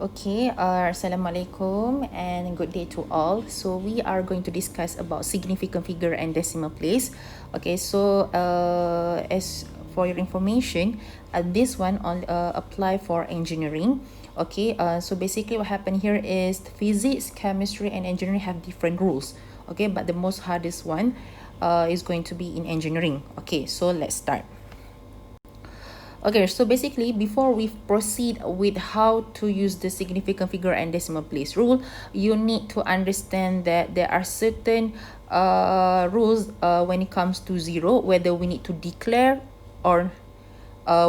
Okay, Assalamualaikum and good day to all. So we are going to discuss about significant figure and decimal place. Okay, so as for your information, this one on apply for engineering. Okay, so basically what happened here is physics, chemistry, and engineering have different rules. Okay, but the most hardest one is going to be in engineering. Okay, so let's start. Okay, so basically, before we proceed with how to use the significant figure and decimal place rule, you need to understand that there are certain rules when it comes to zero, whether we need to declare or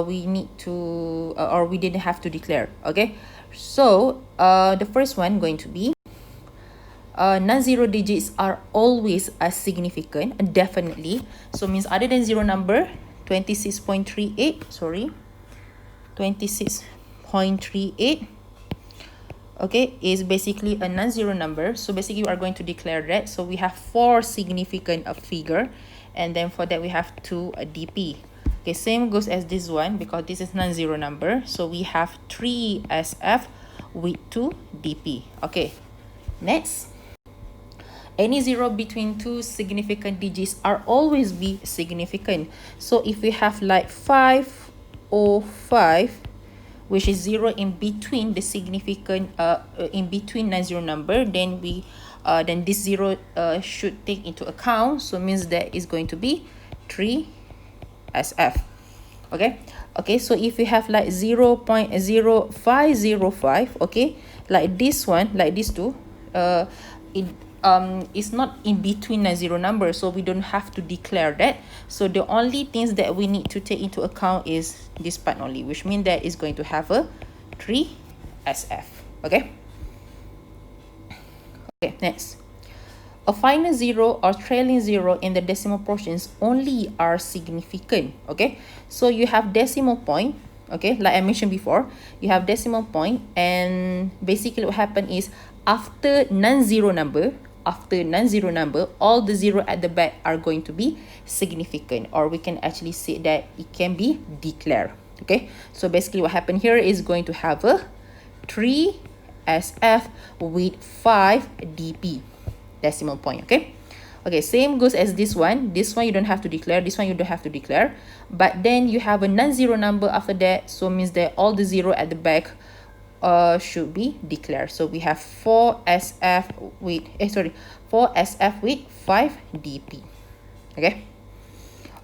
we need to or we didn't have to declare. Okay, so the first one going to be non-zero digits are always as significant, definitely. So means other than zero number, 26.38, sorry, 26.38, okay, is basically a non-zero number. So basically we are going to declare that. So we have 4 significant figure, and then for that we have 2 DP. Okay, same goes as this one because this is non-zero number. So we have 3 SF with 2 DP. Okay, next. Any zero between 2 significant digits are always be significant. So if we have like 505, which is 0 in between the significant in between non-zero number, then we then this 0 should take into account. So means that is going to be 3 SF. Okay, so if we have like 0.0505, okay, like this one, like these two, it is not in between a zero number, so we don't have to declare that. So the only things that we need to take into account is this part only, which means that is going to have a 3 SF. Okay, next. A final zero or trailing zero in the decimal portions only are significant. Okay, so you have decimal point. Okay, like I mentioned before, you have decimal point, and basically what happened is after non-zero number, all the zero at the back are going to be significant, or we can actually say that it can be declared. Okay, so basically what happened here is going to have a 3 SF with 5 DP. Decimal point. Okay, same goes as this one. This one you don't have to declare, this one you don't have to declare, but then you have a non-zero number after that, so means that all the zero at the back should be declared. So we have 4 SF with 4 SF with 5 DP.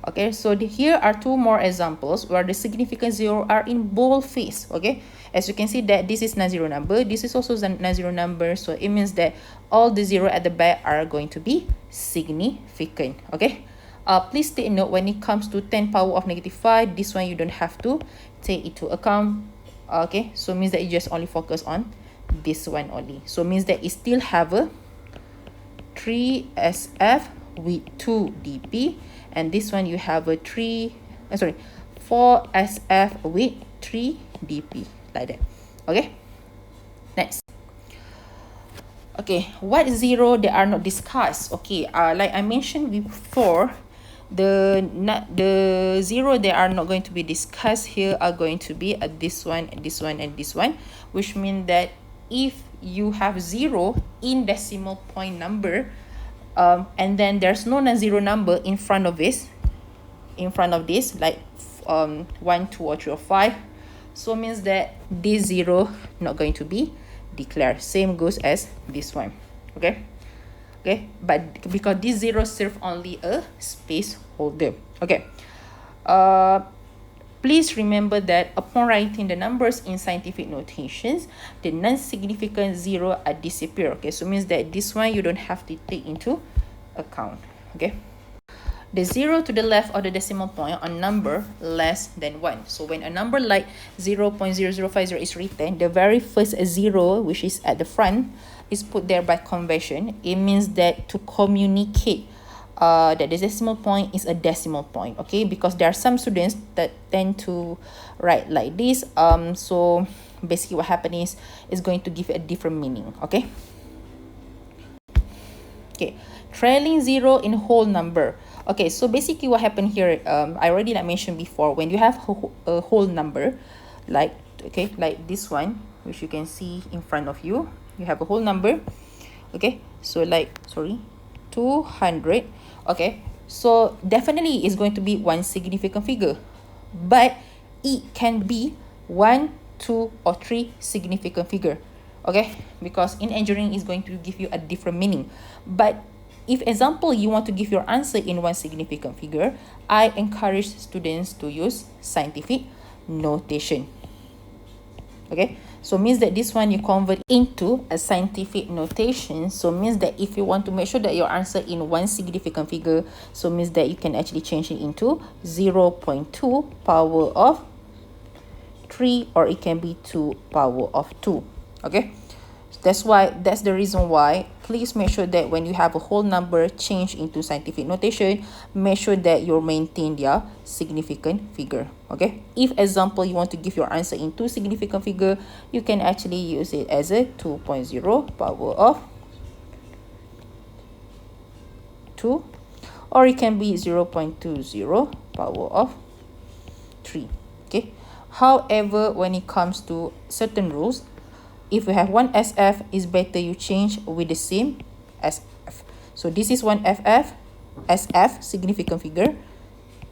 Okay, so here are 2 more examples where the significant zero are in boldface. Okay, as you can see that this is non-zero number, this is also non-zero number, so it means that all the zero at the back are going to be significant. Okay, please take note when it comes to 10 power of -5, this one you don't have to take into account. Okay, so means that you just only focus on this one only, so means that it still have a 3 SF with 2 DP, and this one you have a 4 SF with 3 DP, like that. Okay, next. Okay, what zero they are not discussed? Okay, like I mentioned before, the zero they are not going to be discussed here are going to be this one, this one, and this one, which means that if you have zero in decimal point number, and then there's no non-zero number in front of this, like 1, 2, or 3, or 5, so means that this zero not going to be declared. Same goes as this one. Okay, but because this zero serve only a space holder. Okay, please remember that upon writing the numbers in scientific notations, the non-significant zero are disappear. Okay, so means that this one you don't have to take into account. Okay, the zero to the left of the decimal point on number less than 1. So when a number like 0.0050 is written, the very first zero, which is at the front, is put there by convention. It means that to communicate that the decimal point is a decimal point. Okay, because there are some students that tend to write like this. So basically what happens is going to give a different meaning. Okay, trailing zero in whole number. Okay, so basically what happened here, I already mentioned before, when you have a whole number, like this one, which you can see in front of you. You have a whole number. Okay, so like 200. Okay, so definitely it's going to be one significant figure, but it can be 1, 2, or 3 significant figure. Okay, because in engineering is going to give you a different meaning. But if example you want to give your answer in one significant figure, I encourage students to use scientific notation. Okay, so means that this one you convert into a scientific notation. So means that if you want to make sure that your answer in one significant figure, so means that you can actually change it into 0.2 power of 3, or it can be 2 power of 2. Okay, that's the reason why please make sure that when you have a whole number change into scientific notation, make sure that you maintain their significant figure. Okay, if example you want to give your answer in 2 significant figure, you can actually use it as a 2.0 power of 2, or it can be 0.20 power of 3. Okay, however, when it comes to certain rules, if you have one SF, it's better you change with the same SF. So this is one FF, SF, significant figure.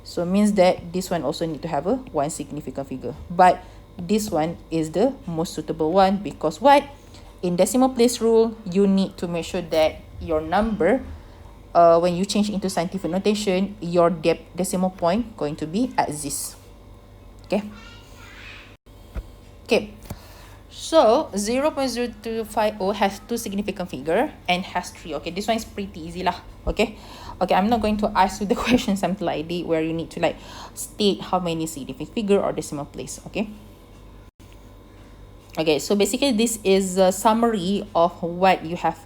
So means that this one also need to have a one significant figure. But this one is the most suitable one because what? In decimal place rule, you need to make sure that your number, when you change into scientific notation, your decimal point going to be at this. Okay. Okay. So 0.0250 has 2 significant figure and has 3. Okay, this one is pretty easy lah. Okay, I'm not going to ask you the question something like this where you need to like state how many significant figure or decimal place. Okay, so basically this is a summary of what you have,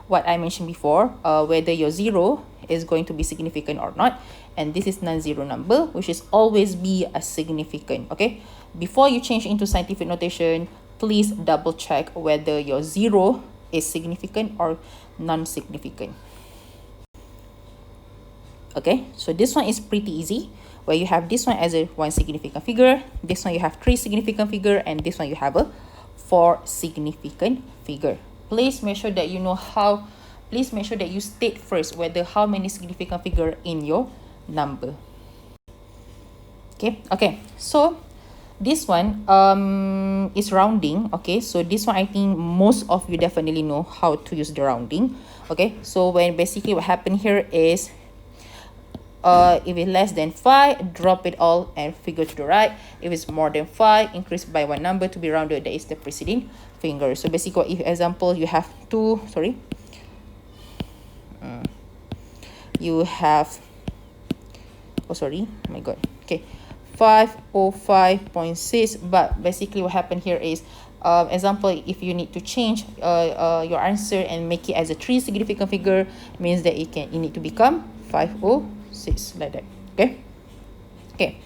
what I mentioned before, whether your 0 is going to be significant or not, and this is non-zero number, which is always be a significant. Okay, before you change into scientific notation, please double check whether your 0 is significant or non-significant. Okay, so this one is pretty easy, where you have this one as a 1 significant figure, this one you have 3 significant figure, and this one you have a 4 significant figure. Please make sure that you know how, please make sure that you state first whether how many significant figure in your number. Okay, so this one is rounding. Okay, so this one I think most of you definitely know how to use the rounding. Okay, so when basically what happened here is if it's less than 5, drop it all and figure to the right. If it's more than 5, increase by one number to be rounded, that is the preceding finger. So basically if example you have you have, oh my god, okay, 505.6, but basically what happened here is example, if you need to change your answer and make it as a 3 significant figure, means that it need to become 506 like that. Okay,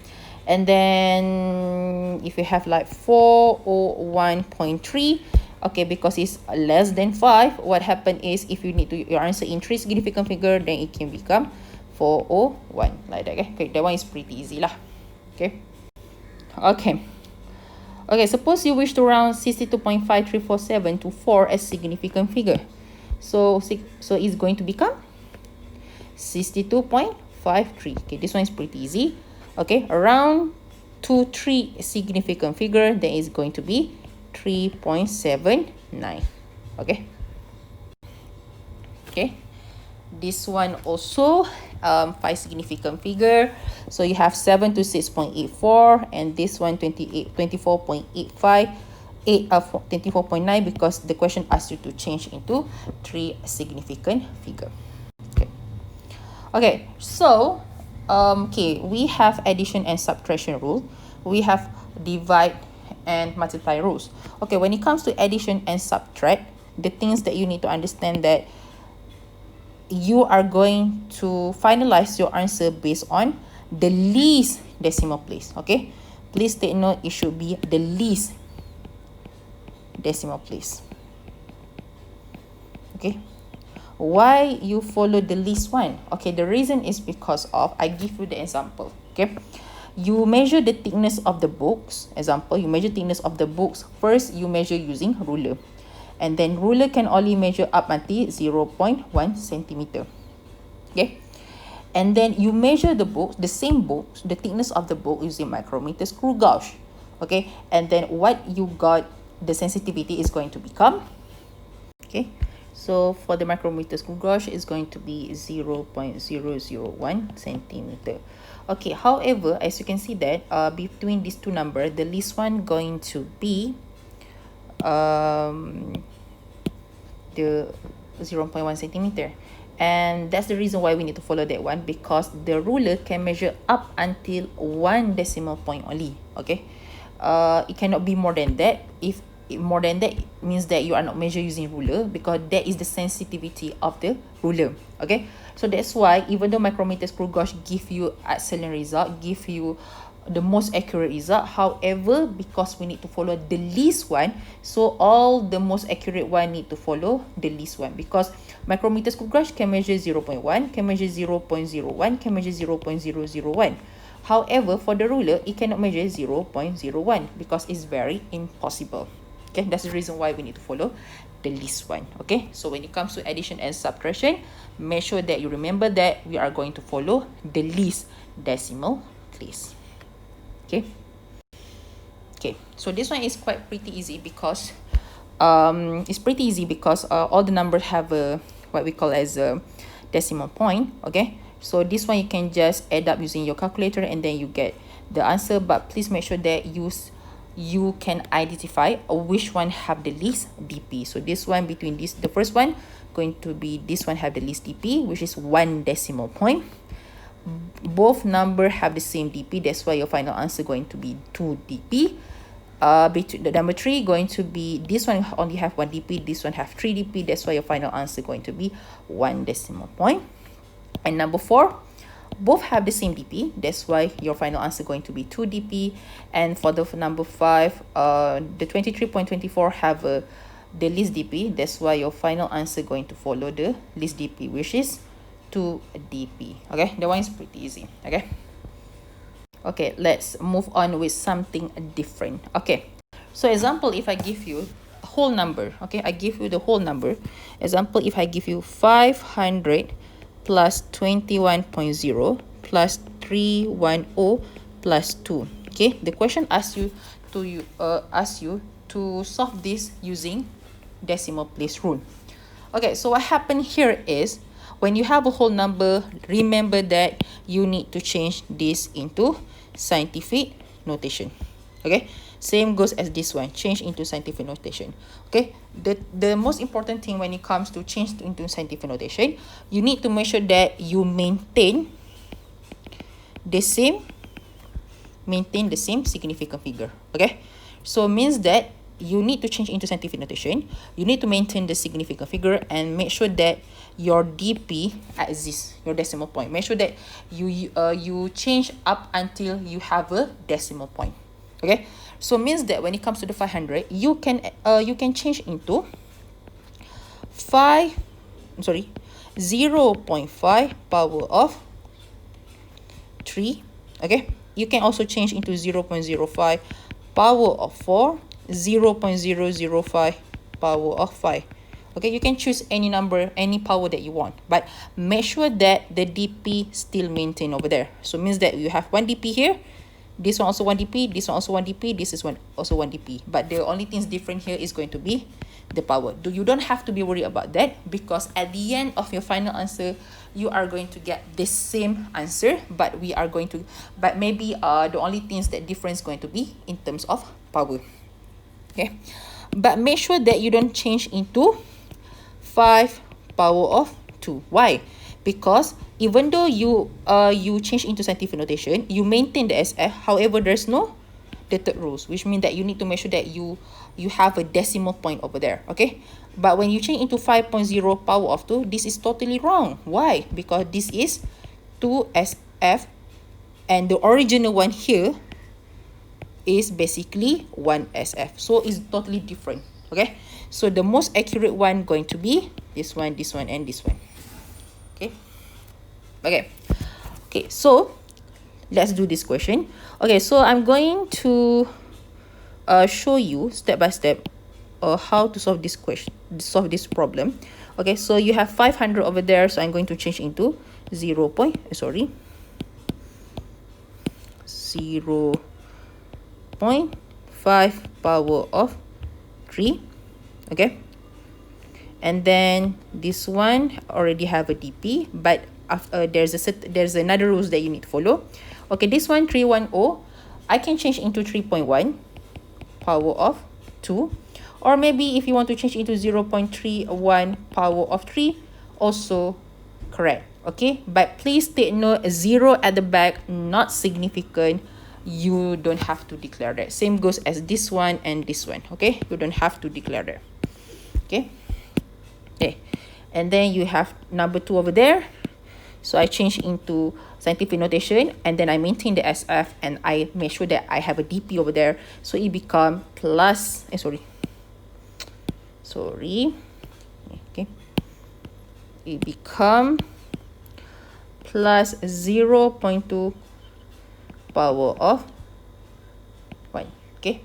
and then if you have like 401.3, okay, because it's less than 5, what happened is if you need to your answer in 3 significant figure, then it can become 401 like that. Okay, that one is pretty easy lah. Okay, suppose you wish to round 62.5347 to 4 as significant figure, so it's going to become 62.53. Okay, this one is pretty easy. Okay, around 3 significant figure, then it's going to be 3.79. Okay, this one also 5 significant figure, so you have 7 to 6.84, and this one 24.85, 24.9, because the question asks you to change into 3 significant figure. Okay, so we have addition and subtraction rule, we have divide and multiply rules. Okay, when it comes to addition and subtract, the things that you need to understand that you are going to finalize your answer based on the least decimal place. Okay, please take note, it should be the least decimal place. Okay, why you follow the least one? Okay, the reason is because of, I give you the example. Okay, you measure the thickness of the books. Example, you measure thickness of the books. First, you measure using ruler. And then ruler can only measure up until 0.1 centimeter. Okay. And then you measure the books, the same books, the thickness of the book using micrometer screw gauge. Okay. And then what you got, the sensitivity is going to become. Okay. So for the micrometer screw gauge is going to be 0.001 centimeter. Okay, however, as you can see that between these two numbers, the least one going to be the 0.1 centimeter. And that's the reason why we need to follow that one, because the ruler can measure up until 1 decimal point only. Okay, it cannot be more than that. If more than that, it means that you are not measure using ruler, because that is the sensitivity of the ruler. Okay, so that's why even though micrometer screw gauge give you excellent result, give you the most accurate result, however, because we need to follow the least one, so all the most accurate one need to follow the least one, because micrometer screw gauge can measure 0.1, can measure 0.01, can measure 0.001. However, for the ruler, it cannot measure 0.01 because it's very impossible. Okay, that's the reason why we need to follow the least one. Okay, so when it comes to addition and subtraction, make sure that you remember that we are going to follow the least decimal place. Okay. Okay, so this one is quite pretty easy because all the numbers have a what we call as a decimal point. Okay, so this one you can just add up using your calculator and then you get the answer, but please make sure that you can identify which one have the least dp. So this one, between this, the first one going to be this one have the least dp, which is 1 decimal point. Both number have the same dp, that's why your final answer going to be 2 dp. Between the number 3 going to be, this one only have 1 dp, this one have 3 dp, that's why your final answer going to be 1 decimal point. And number 4, both have the same dp, that's why your final answer going to be 2 dp. And for the number 5, the 23.24 have the least dp, that's why your final answer going to follow the least dp, which is 2 dp. Okay, that one is pretty easy. Okay, let's move on with something different. Okay, so example, if I give you a whole number, okay, I give you the whole number. Example, if I give you 500 plus 21.0 plus 310 plus 2. Okay, the question asks you to solve this using decimal place rule. Okay, so what happened here is, when you have a whole number, remember that you need to change this into scientific notation. Okay, same goes as this one, change into scientific notation. Okay, the most important thing when it comes to change into scientific notation, you need to make sure that you maintain the same significant figure. Okay, so means that you need to change into scientific notation, you need to maintain the significant figure, and make sure that your dp exists, your decimal point. Make sure that you change up until you have a decimal point. Okay, so means that when it comes to the 500, you can change into 0.5 power of 3. Okay, you can also change into 0.05 power of 4, 0.005 power of 5. Okay, you can choose any number, any power that you want, but make sure that the dp still maintain over there. So means that you have 1 dp here, this one also 1 dp, this one also 1 dp, this is also 1 dp, but the only things different here is going to be the power. You don't have to be worried about that, because at the end of your final answer, you are going to get the same answer, but maybe the only things that difference going to be in terms of power. Okay, but make sure that you don't change into 5 power of 2. Why? Because even though you change into scientific notation, you maintain the SF, however there's no the third rules, which means that you need to make sure that you have a decimal point over there. Okay, but when you change into 5.0 power of 2, this is totally wrong. Why? Because this is 2SF, and the original one here is basically 1SF, so it's totally different. Okay, so the most accurate one going to be this one, and this one. Okay, so let's do this question. Okay, so I'm going to show you step by step how to solve this question, solve this problem. Okay, so you have 500 over there, so I'm going to change into 0 0.5 power of 3. Okay, and then this one already have a dp, but after there's another rules that you need to follow. Okay, this one 310, I can change into 3.1 power of 2, or maybe if you want to change into 0.31 power of 3, also correct. Okay, but please take note, a 0 at the back, not significant. You don't have to declare that. Same goes as this one and this one. Okay, you don't have to declare that. Okay, and then you have number 2 over there, so I change into scientific notation, and then I maintain the SF, and I make sure that I have a dp over there, so it become plus okay, it become plus 0.2 power of 1. Okay,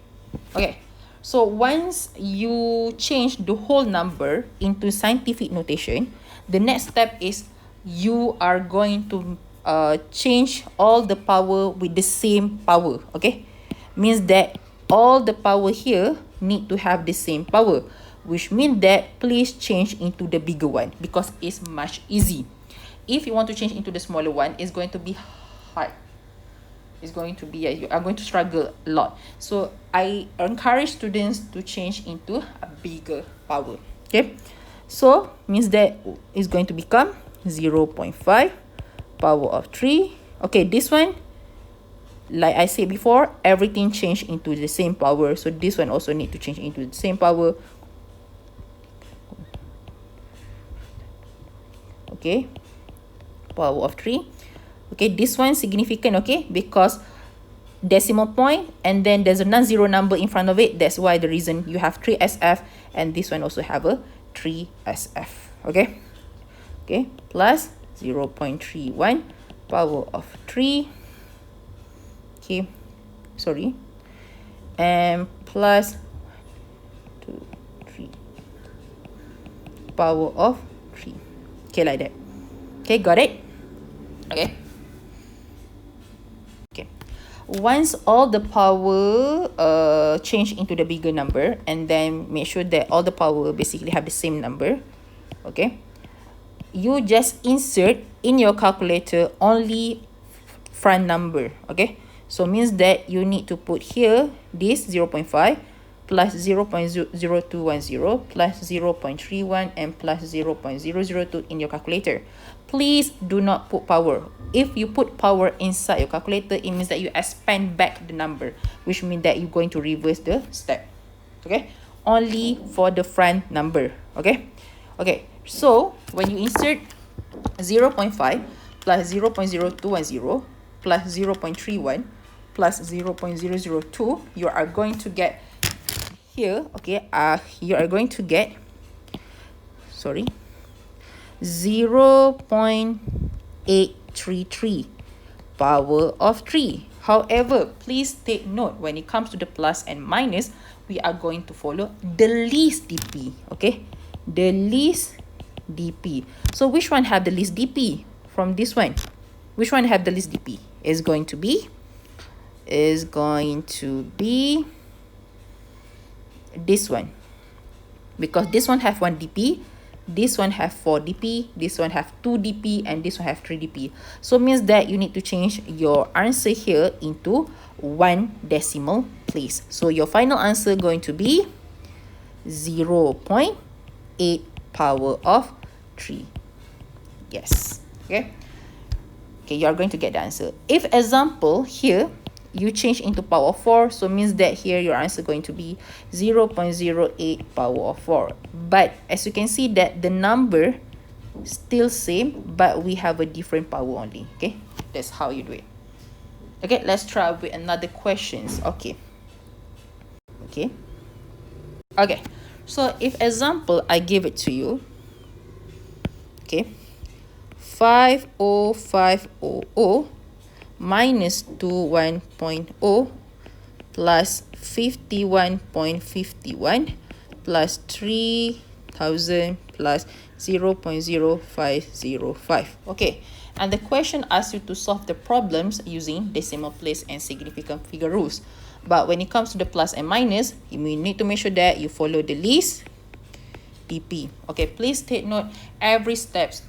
so once you change the whole number into scientific notation, the next step is you are going to change all the power with the same power. Okay, means that all the power here need to have the same power, which means that please change into the bigger one, because it's much easy. If you want to change into the smaller one, it's going to be hard. It's going to be, you are going to struggle a lot. So I encourage students to change into a bigger power. Okay, so means that it's going to become 0.5 power of 3. Okay, this one, like I said before, everything changed into the same power, so this one also need to change into the same power. Okay, power of 3. Okay, this one significant, okay, because decimal point and then there's a non-zero number in front of it. That's why the reason you have 3SF, and this one also have a 3SF. Okay, plus 0.31 power of 3. Okay, and plus 2, 3 power of 3. Okay, like that. Okay, got it? Okay, once all the power change into the bigger number, and then make sure that all the power basically have the same number. Okay, you just insert in your calculator only front number. Okay, so means that you need to put here this 0.5 plus 0.0210 plus 0.31 and plus 0.002 in your calculator. Please do not put power. If you put power inside your calculator, it means that you expand back the number, which means that you're going to reverse the step. Okay, only for the front number. Okay, so when you insert 0.5 plus 0.0210 plus 0.31 plus 0.002, you are going to get here, okay, you are going to get 0.833 power of 3. However, please take note, when it comes to the plus and minus, we are going to follow the least dp. Okay, the least dp. So which one have the least dp from this one? Which one have the least dp? Is going to be this one, because this one have 1 dp, this one have 4 dp, this one have 2 dp, and this one have 3 dp. So means that you need to change your answer here into 1 decimal place. So your final answer going to be 0.8 power of 3. Yes. Okay, you are going to get the answer. If example here you change into power of 4, so means that here your answer going to be 0.08 power of 4. But as you can see that the number still same, but we have a different power only. Okay, that's how you do it. Okay, let's try with another questions. Okay, so if example I give it to you, okay, 50500 minus 21.0 plus 51.51 plus 3000 plus 0.0505. Okay, and the question asks you to solve the problems using decimal place and significant figure rules. But when it comes to the plus and minus, you need to make sure that you follow the least DP. Okay, please take note, every steps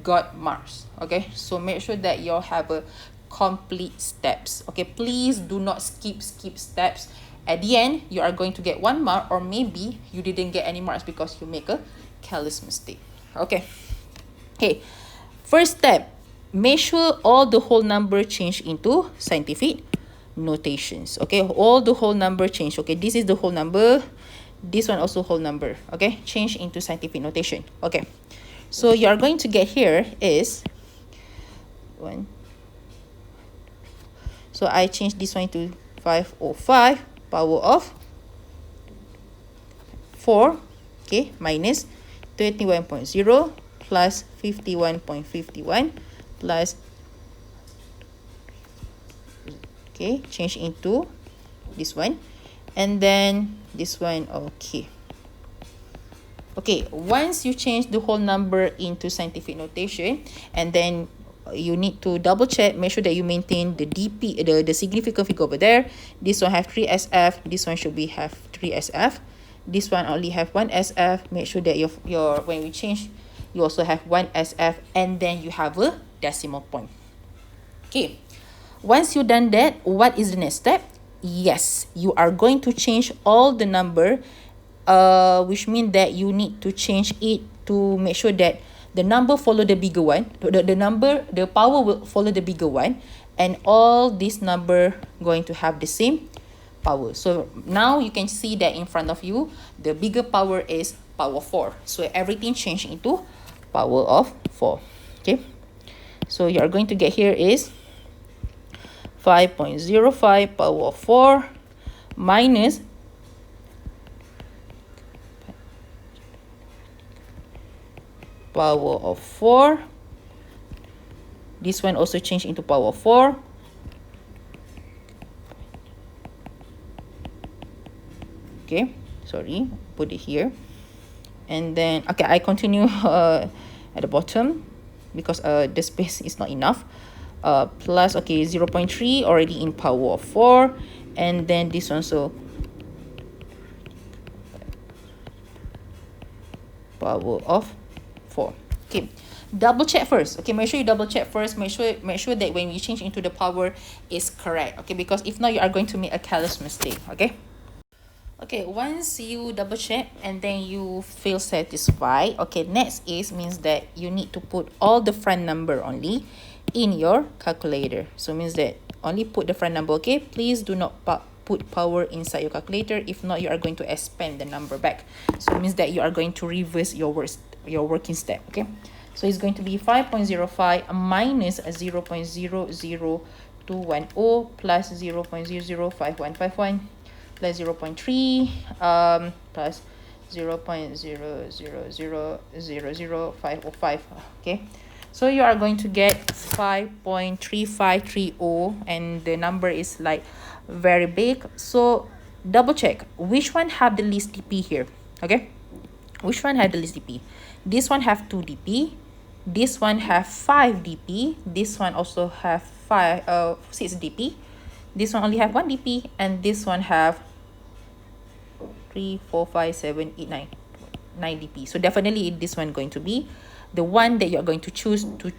got marks. Okay, so make sure that you have a complete steps. Okay, please do not skip steps. At the end, you are going to get 1 mark, or maybe you didn't get any marks because you make a careless mistake. Okay, first step, make sure all the whole number change into scientific notations. Okay, all the whole number change. Okay, this is the whole number, this one also whole number. Okay, change into scientific notation. Okay, so you are going to get here is 1. So I change this one to 505 power of 4. Okay, minus 21.0 plus 51.51 plus, okay, change into this one, and then this one. Okay, once you change the whole number into scientific notation, and then you need to double check, make sure that you maintain the DP, the significant figure over there. This one have 3 SF, this one should be have 3 SF, this one only have 1 SF. Make sure that your when we change, you also have 1 SF, and then you have a decimal point. Okay, once you done that, what is the next step? Yes, you are going to change all the number, which means that you need to change it to make sure that the number follow the bigger one, the power will follow the bigger one, and all this number going to have the same power. So now you can see that in front of you, the bigger power is power 4. So everything changed into power of 4. Okay, so you are going to get here is 5.05 power of 4 minus power of 4. This one also changed into power of 4. Okay, sorry, put it here. And then, okay, I continue at the bottom because the space is not enough. Plus, okay, 0.3 already in power of 4. And then this one, so power of 4. Okay, double check first. Okay, make sure you double check first. Make sure that when you change into the power is correct. Okay, because if not, you are going to make a careless mistake. Okay. Okay, once you double check and then you feel satisfied, okay, next is means that you need to put all the front number only in your calculator. So means that only put the front number. Okay, please do not put power inside your calculator. If not, you are going to expand the number back. So it means that you are going to reverse your working step. Okay, so it's going to be 5.05 minus 0.00210 plus 0.005151 plus 0.3 plus 0.00000505. Okay, so you are going to get 5.3530, and the number is like very big. So double check which one have the least DP here. Okay, which one have the least DP? This one have 2 DP, this one have 5 DP, this one also have 6 DP, this one only have 1 DP, and this one have 3, 4, 5, 7, 8, 9 DP. So definitely this one going to be the one that you are going to choose to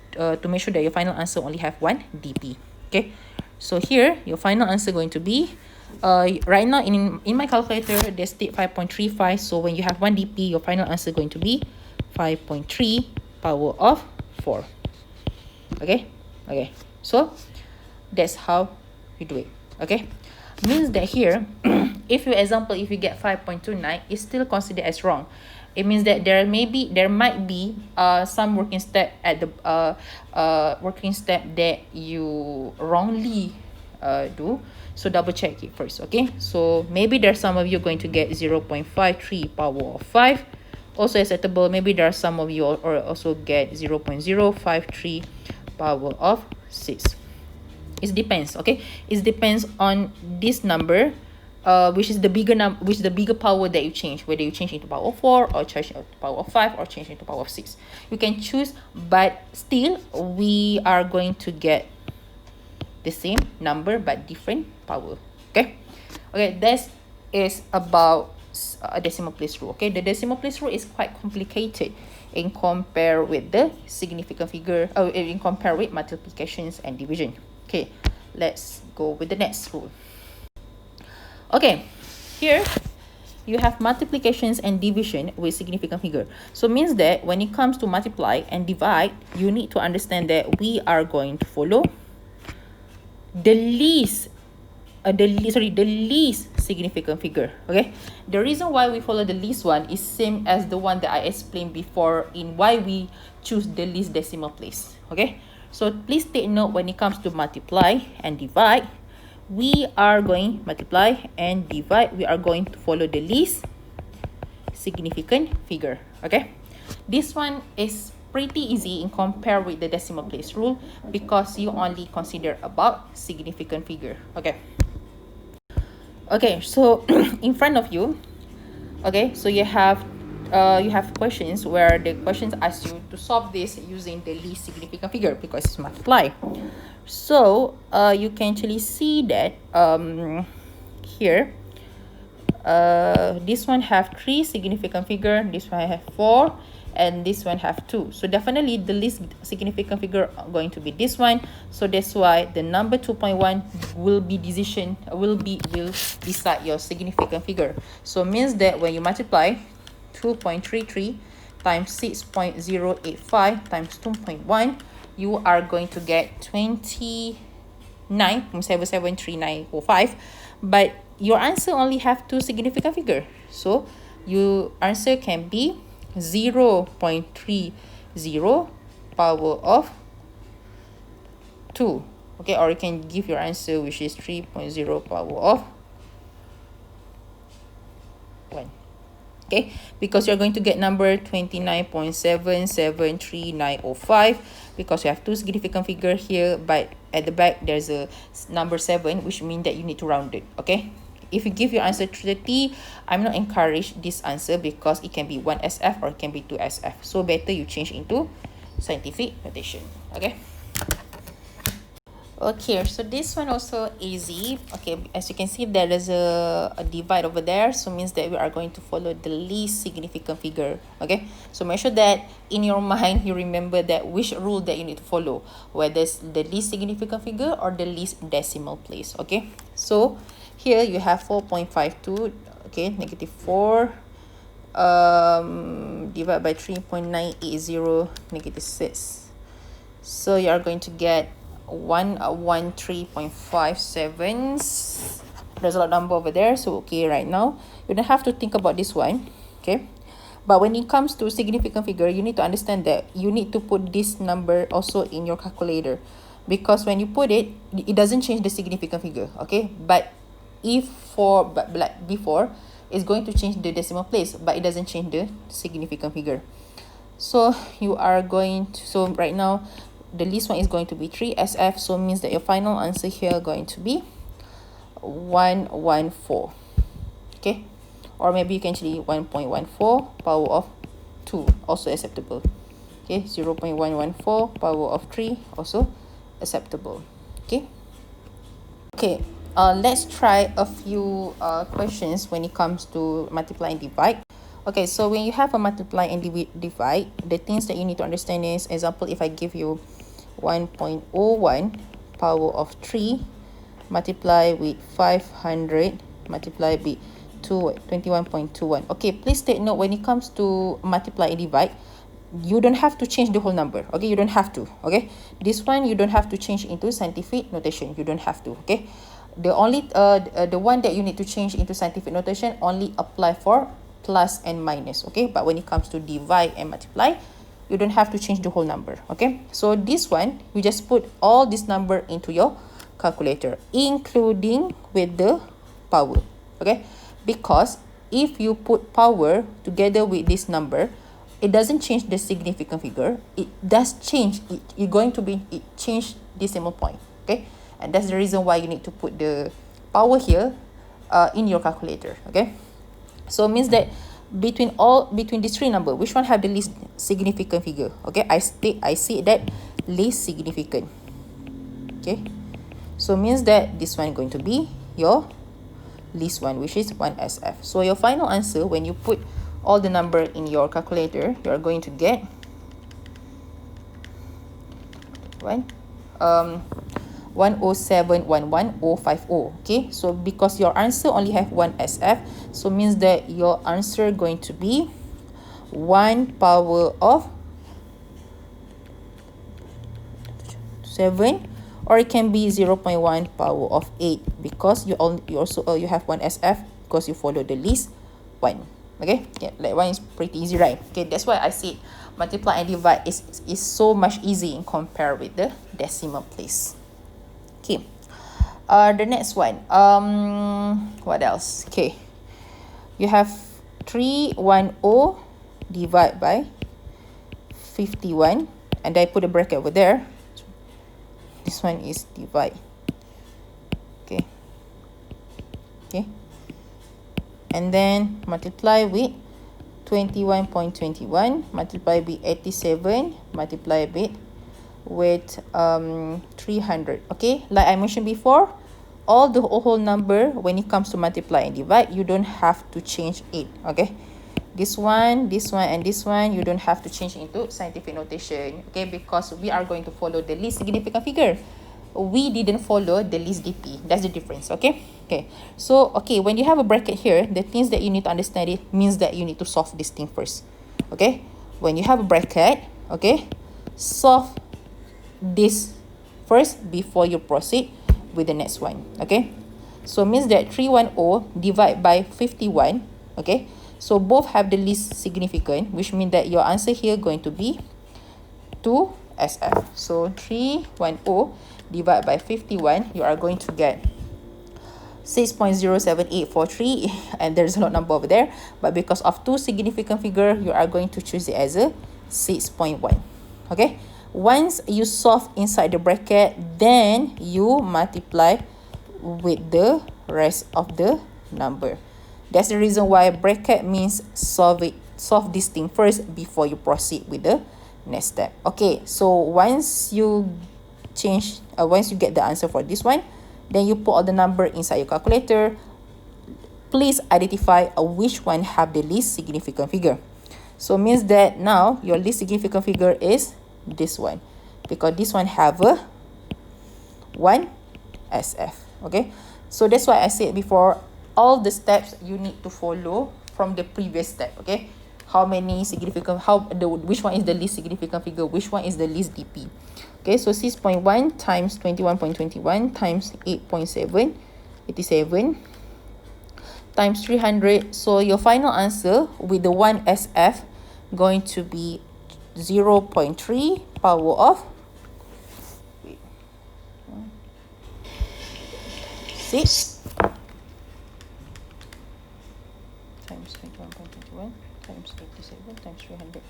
make sure that your final answer only have 1 DP. Okay, so here your final answer going to be right now in my calculator they state 5.35. so when you have 1 DP, your final answer going to be 5.3 power of 4. Okay, so that's how you do it. Okay, means that here if you get 5.29, it's still considered as wrong. It means that there might be some working step at the working step that you wrongly do. So double check it first. Okay, so maybe there's some of you going to get 0.53 power of 5, also acceptable. Maybe there are some of you or also get 0.053 power of 6. It depends, okay? It depends on this number, which is the bigger which is the bigger power that you change, whether you change into power of 4 or change into power of 5 or change into power of 6. You can choose, but still we are going to get the same number but different power. Okay, this is about a decimal place rule. Okay, the decimal place rule is quite complicated in compare with the significant figure, in compare with multiplications and division. Okay, let's go with the next rule. Okay, here you have multiplications and division with significant figure. So means that when it comes to multiply and divide, you need to understand that we are going to follow the least significant figure. Okay, the reason why we follow the least one is same as the one that I explained before in why we choose the least decimal place. Okay, so please take note, when it comes to multiply and divide, we are going we are going to follow the least significant figure. Okay, this one is pretty easy in compare with the decimal place rule because you only consider about significant figure. Okay, so in front of you, okay, so you have questions where the questions ask you to solve this using the least significant figure because it's multiply. So you can actually see that here this one have 3 significant figure, this one have 4, and this one have 2. So definitely the least significant figure are going to be this one. So that's why the number 2.1 will decide your significant figure. So means that when you multiply 2.33 times 6.085 times 2.1, you are going to get 29.773905, but your answer only have 2 significant figure, so your answer can be 0.30 power of 2. Okay, or you can give your answer which is 3.0 power of 1. Okay, because you're going to get number 29.773905 because you have 2 significant figure here, but at the back there's a number 7, which means that you need to round it. Okay, if you give your answer 30, I'm not encourage this answer because it can be 1 SF or it can be 2 SF, so better you change into scientific notation. Okay, so this one also easy. Okay, as you can see, there is a divide over there, so means that we are going to follow the least significant figure. Okay, so make sure that in your mind you remember that which rule that you need to follow, whether it's the least significant figure or the least decimal place. Okay, so here you have 4.52, okay, negative 4 divided by 3.980, negative 6. So you are going to get 113.57. There's a lot of number over there, so okay, right now you don't have to think about this one. Okay, but when it comes to significant figure, you need to understand that you need to put this number also in your calculator, because when you put it, it doesn't change the significant figure. Okay, but before it's going to change the decimal place, but it doesn't change the significant figure. So you are going to, so right now the least one is going to be 3 SF, so means that your final answer here going to be 114. Okay, or maybe you can actually 1.14 power of 2, also acceptable. Okay, 0.114 power of 3, also acceptable. Okay, let's try a few questions when it comes to multiply and divide. Okay, so when you have a multiply and divide, the things that you need to understand is, example, if I give you 1.01 power of 3 multiply with 500 multiply with 21.21. Okay, please take note, when it comes to multiply and divide, you don't have to change the whole number. Okay, you don't have to. Okay, this one you don't have to change into scientific notation, you don't have to. Okay, the only the one that you need to change into scientific notation only apply for plus and minus. Okay, but when it comes to divide and multiply, you don't have to change the whole number. Okay, so this one you just put all this number into your calculator, including with the power. Okay, because if you put power together with this number, it doesn't change the significant figure, it does change it going to be, it change decimal point. Okay, and that's the reason why you need to put the power here in your calculator. Okay, so means that between these three numbers, which one have the least significant figure? Okay, I see that least significant. Okay, so means that this one going to be your least one, which is 1SF. So your final answer, when you put all the number in your calculator, you are going to get 107,11050. Okay, so because your answer only have 1SF, so means that your answer going to be 1 power of 7, or it can be 0.1 power of 8, because you have 1SF because you follow the least one. Okay, yeah, that one is pretty easy, right? Okay, that's why I said multiply and divide is so much easy in compare with the decimal place. Okay, the next one, what else? Okay, you have 310 divide by 51, and I put a bracket over there. This one is divide. Okay, and then multiply with 21.21, multiply with 87, multiply with 300. Okay, like I mentioned before, all the whole number, when it comes to multiply and divide, you don't have to change it. Okay, this one, and this one, you don't have to change into scientific notation. Okay, because we are going to follow the least significant figure. We didn't follow the least DP. That's the difference. Okay, so okay, when you have a bracket here, the things that you need to understand it means that you need to solve this thing first. Okay, when you have a bracket, okay, solve this first before you proceed with the next one. Okay, so means that 310 divide by 51. Okay, so both have the least significant, which means that your answer here going to be 2SF. So 310 divide by 51, you are going to get 6.07843, and there's a lot number over there, but because of two significant figure, you are going to choose it as a 6.1. Okay, once you solve inside the bracket, then you multiply with the rest of the number. That's the reason why bracket means solve this thing first before you proceed with the next step. Okay, so once you get the answer for this one, then you put all the number inside your calculator. Please identify which one have the least significant figure. So means that now your least significant figure is this one, because this one have a 1 SF. Okay, so that's why I said before, all the steps you need to follow from the previous step. Okay, which one is the least significant figure, which one is the least DP. Okay, so 6.1 times 21.21 times 8.7, 87 times 300. So your final answer with the 1 SF going to be 0.3 power of 6 times 21.21 times 87 times 300.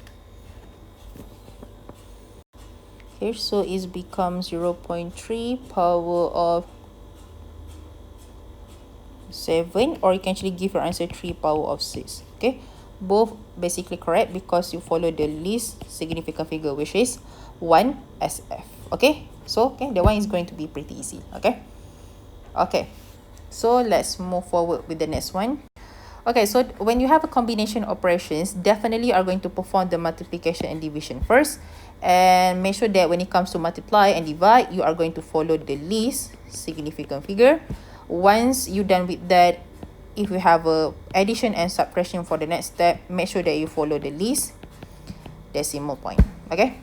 Here, so it becomes 0.3 power of 7, or you can actually give your answer 3 power of 6. Okay, both basically correct because you follow the least significant figure, which is 1 SF. Okay, so okay, the one is going to be pretty easy. Okay, so let's move forward with the next one. Okay, so when you have a combination operations, definitely you are going to perform the multiplication and division first, and make sure that when it comes to multiply and divide, you are going to follow the least significant figure. Once you're done with that, if you have a addition and subtraction for the next step, make sure that you follow the least decimal point. Okay,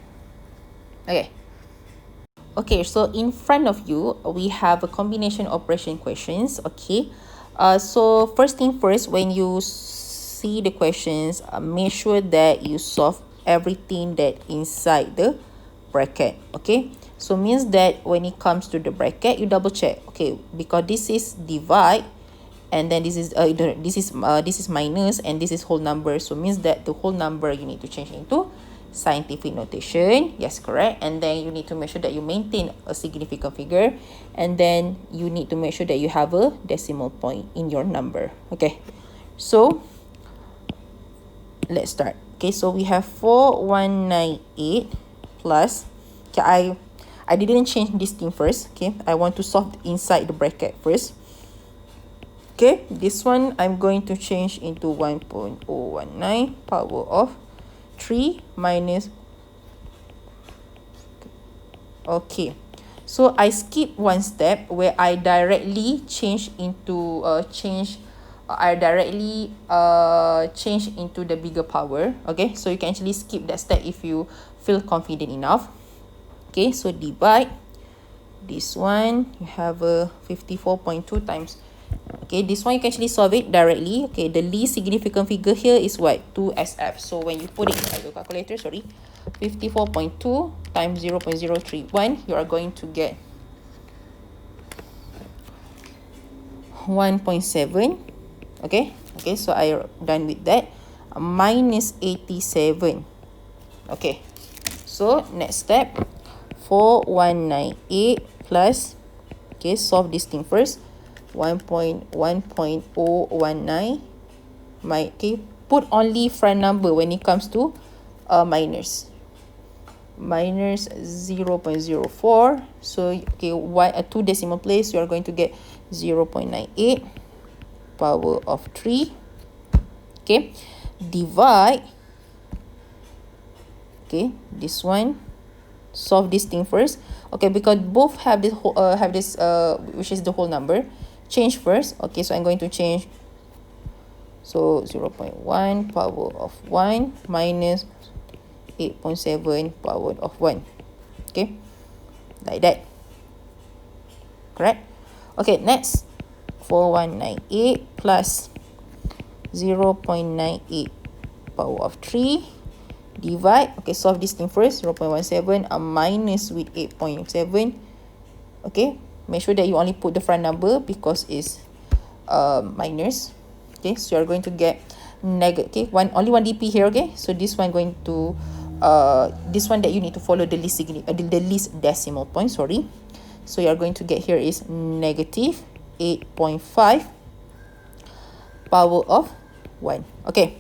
so in front of you we have a combination operation questions. Okay, so first thing first, when you see the questions, make sure that you solve everything that inside the bracket. Okay, so means that when it comes to the bracket, you double check. Okay, because this is divide, and then this is minus, and this is whole number, so means that the whole number you need to change into scientific notation. Yes, correct. And then you need to make sure that you maintain a significant figure, and then you need to make sure that you have a decimal point in your number. Okay, so let's start. Okay, so we have 4198 plus, okay, I didn't change this thing first. Okay, I want to solve inside the bracket first. Okay, this one I'm going to change into 1.019 power of 3 minus. Okay, so I skip one step where I directly change into change into the bigger power. Okay, so you can actually skip that step if you feel confident enough. Okay, so divide this one, you have a 54.2 times. Okay, this one you can actually solve it directly. Okay, the least significant figure here is what? 2SF. So when you put it inside your calculator, 54.2 times 0.031, you are going to get 1.7. Okay, so I are done with that. Minus 87. Okay, so next step, 4198 plus, okay, solve this thing first. 1.019. Okay, put only front number when it comes to minus 0.04. So okay, two decimal place, you are going to get 0.98 power of 3. Okay, divide. Okay, this one, solve this thing first. Okay, because both have this which is the whole number. Change first. Okay, so I'm going to change. So 0.1 power of 1 minus 8.7 power of 1. Okay, like that. Correct? Okay, next, 4198 plus 0.98 power of 3 divide. Okay, solve this thing first. 0.17 minus with 8.7. Okay, make sure that you only put the front number because it's minus. Okay, so you're going to get negative only one dp here. Okay, so this one going to this one that you need to follow the least decimal point, sorry. So you're going to get here is negative 8.5 power of 1. Okay,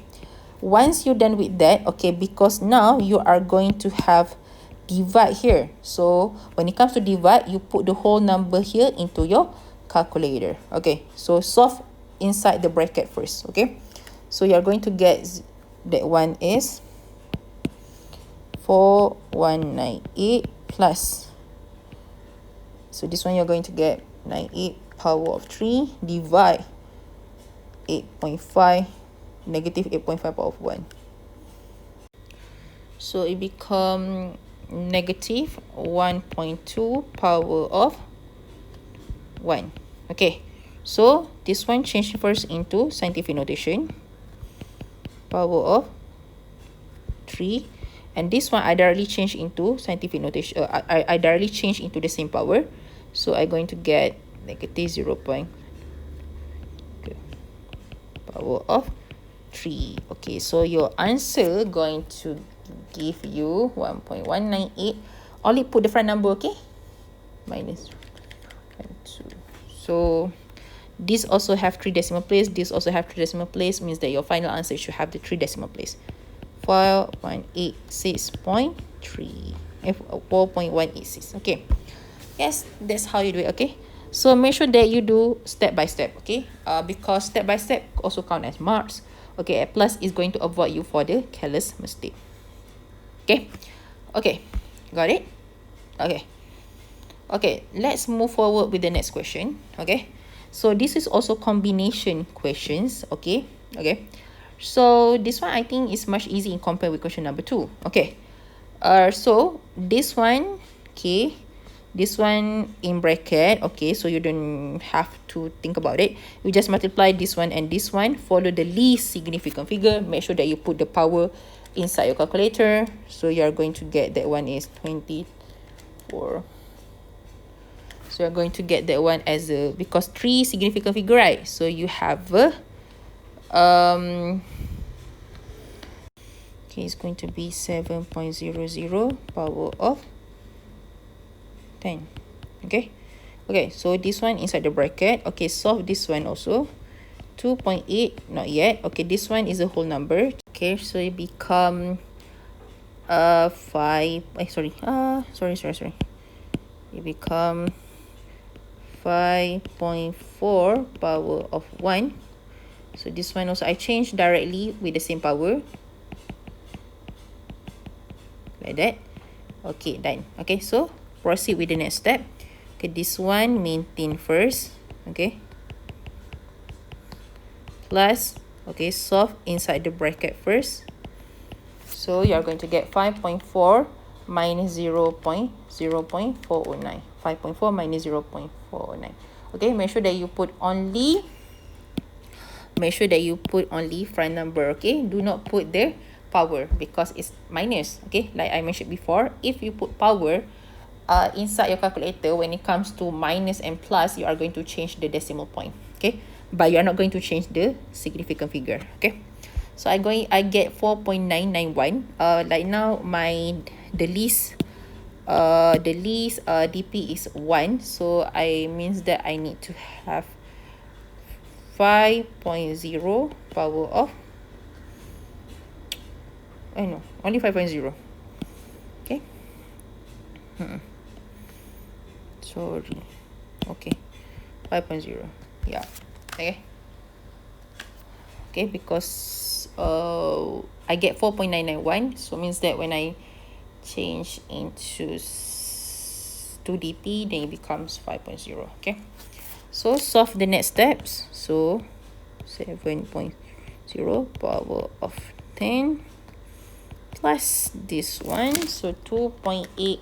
once you're done with that, okay, because now you are going to have divide here. So when it comes to divide, you put the whole number here into your calculator. Okay, so solve inside the bracket first. Okay, so you're going to get that one is 4198 plus, so this one you're going to get 98 power of 3 divide 8.5 negative 8.5 power of 1. So it become negative 1.2 power of 1. Okay, so this one change first into scientific notation, power of 3, and this one I directly change into scientific notation. I directly change into the same power, so I'm going to get negative 0. Power of 3. Okay, so your answer going to give you 1.198. Only put the front number. Okay, minus 2. So this also have 3 decimal place, this also have 3 decimal place, means that your final answer should have the 3 decimal place. 4.186.3 4.186. Okay, yes, that's how you do it. Okay, so make sure that you do step by step. Okay, because step by step also count as marks. Okay, a plus is going to avoid you for the careless mistake. Okay, got it. Okay, let's move forward with the next question. Okay, so this is also combination questions. Okay, so this one I think is much easy in compare with question number 2. Okay, so this one, okay, this one in bracket. Okay, so you don't have to think about it, you just multiply this one and this one, follow the least significant figure, make sure that you put the power inside your calculator. So you are going to get that one is 24. So you're going to get that one as a, because 3 significant figure, right? So you have a Okay, it's going to be 7.00 power of 10. Okay. Okay, so this one inside the bracket. Okay, solve this one also. 2.8, not yet. Okay, this one is a whole number. Okay, so it become 5, sorry. It become 5.4 power of 1. So this one also I change directly with the same power. Like that. Okay, done. Okay, so proceed with the next step. Okay, this one maintain first. Okay. Plus, okay, solve inside the bracket first. So you are going to get 5.4 minus 0.409. 5.4 minus 0.409. Okay, make sure that you put only prime number. Okay, do not put the power because it's minus. Okay, like I mentioned before, if you put power inside your calculator, when it comes to minus and plus, you are going to change the decimal point. Okay, but you are not going to change the significant figure. Okay, so I get 4.991. Like now the least DP is 1, so I means that I need to have 5.0 power of only 5.0. Okay. Sorry. Okay, 5.0. Yeah. Okay, because I get 4.991, so means that when I change into 2dp, then it becomes 5.0. Okay, so solve the next steps. So 7.0 power of 10 plus this one, so 2.8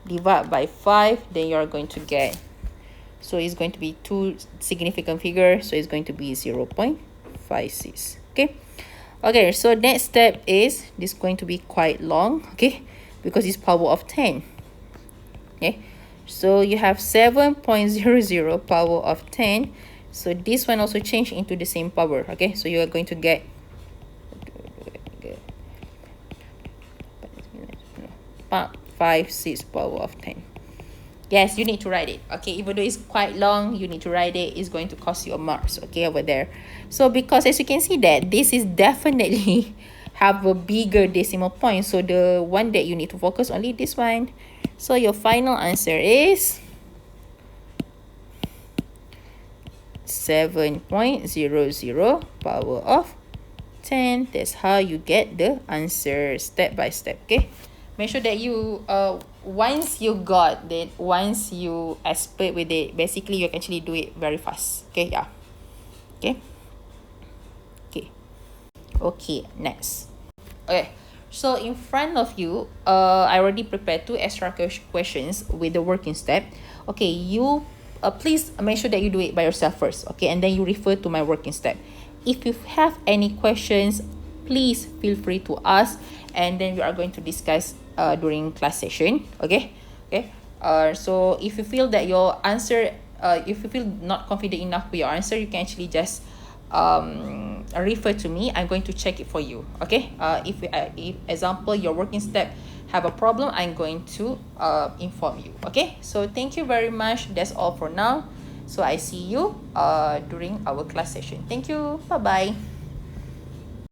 divided by 5, then you are going to get, so it's going to be two significant figure, so it's going to be 0.56. Okay, so next step is this going to be quite long, okay, because it's power of 10. Okay, so you have 7.00 power of 10, so this one also change into the same power. Okay, so you are going to get 56 power of 10. Yes, you need to write it. Okay, even though it's quite long, you need to write it. It's going to cost you a marks, okay, over there. So because as you can see that this is definitely have a bigger decimal point, so the one that you need to focus only this one. So your final answer is 7.00 power of 10. That's how you get the answer step by step. Okay, make sure that you once you expert with it, basically you can actually do it very fast. Okay, yeah. Okay, next. Okay, so in front of you, I already prepared 2 extra questions with the working step. Okay, you please make sure that you do it by yourself first. Okay, and then you refer to my working step. If you have any questions, please feel free to ask, and then we are going to discuss during class session. Okay. So if you feel that your answer, if you feel not confident enough with your answer, you can actually just refer to me. I'm going to check it for you. Okay, if example your working step have a problem, I'm going to inform you. Okay, so thank you very much. That's all for now. So I see you during our class session. Thank you. Bye bye.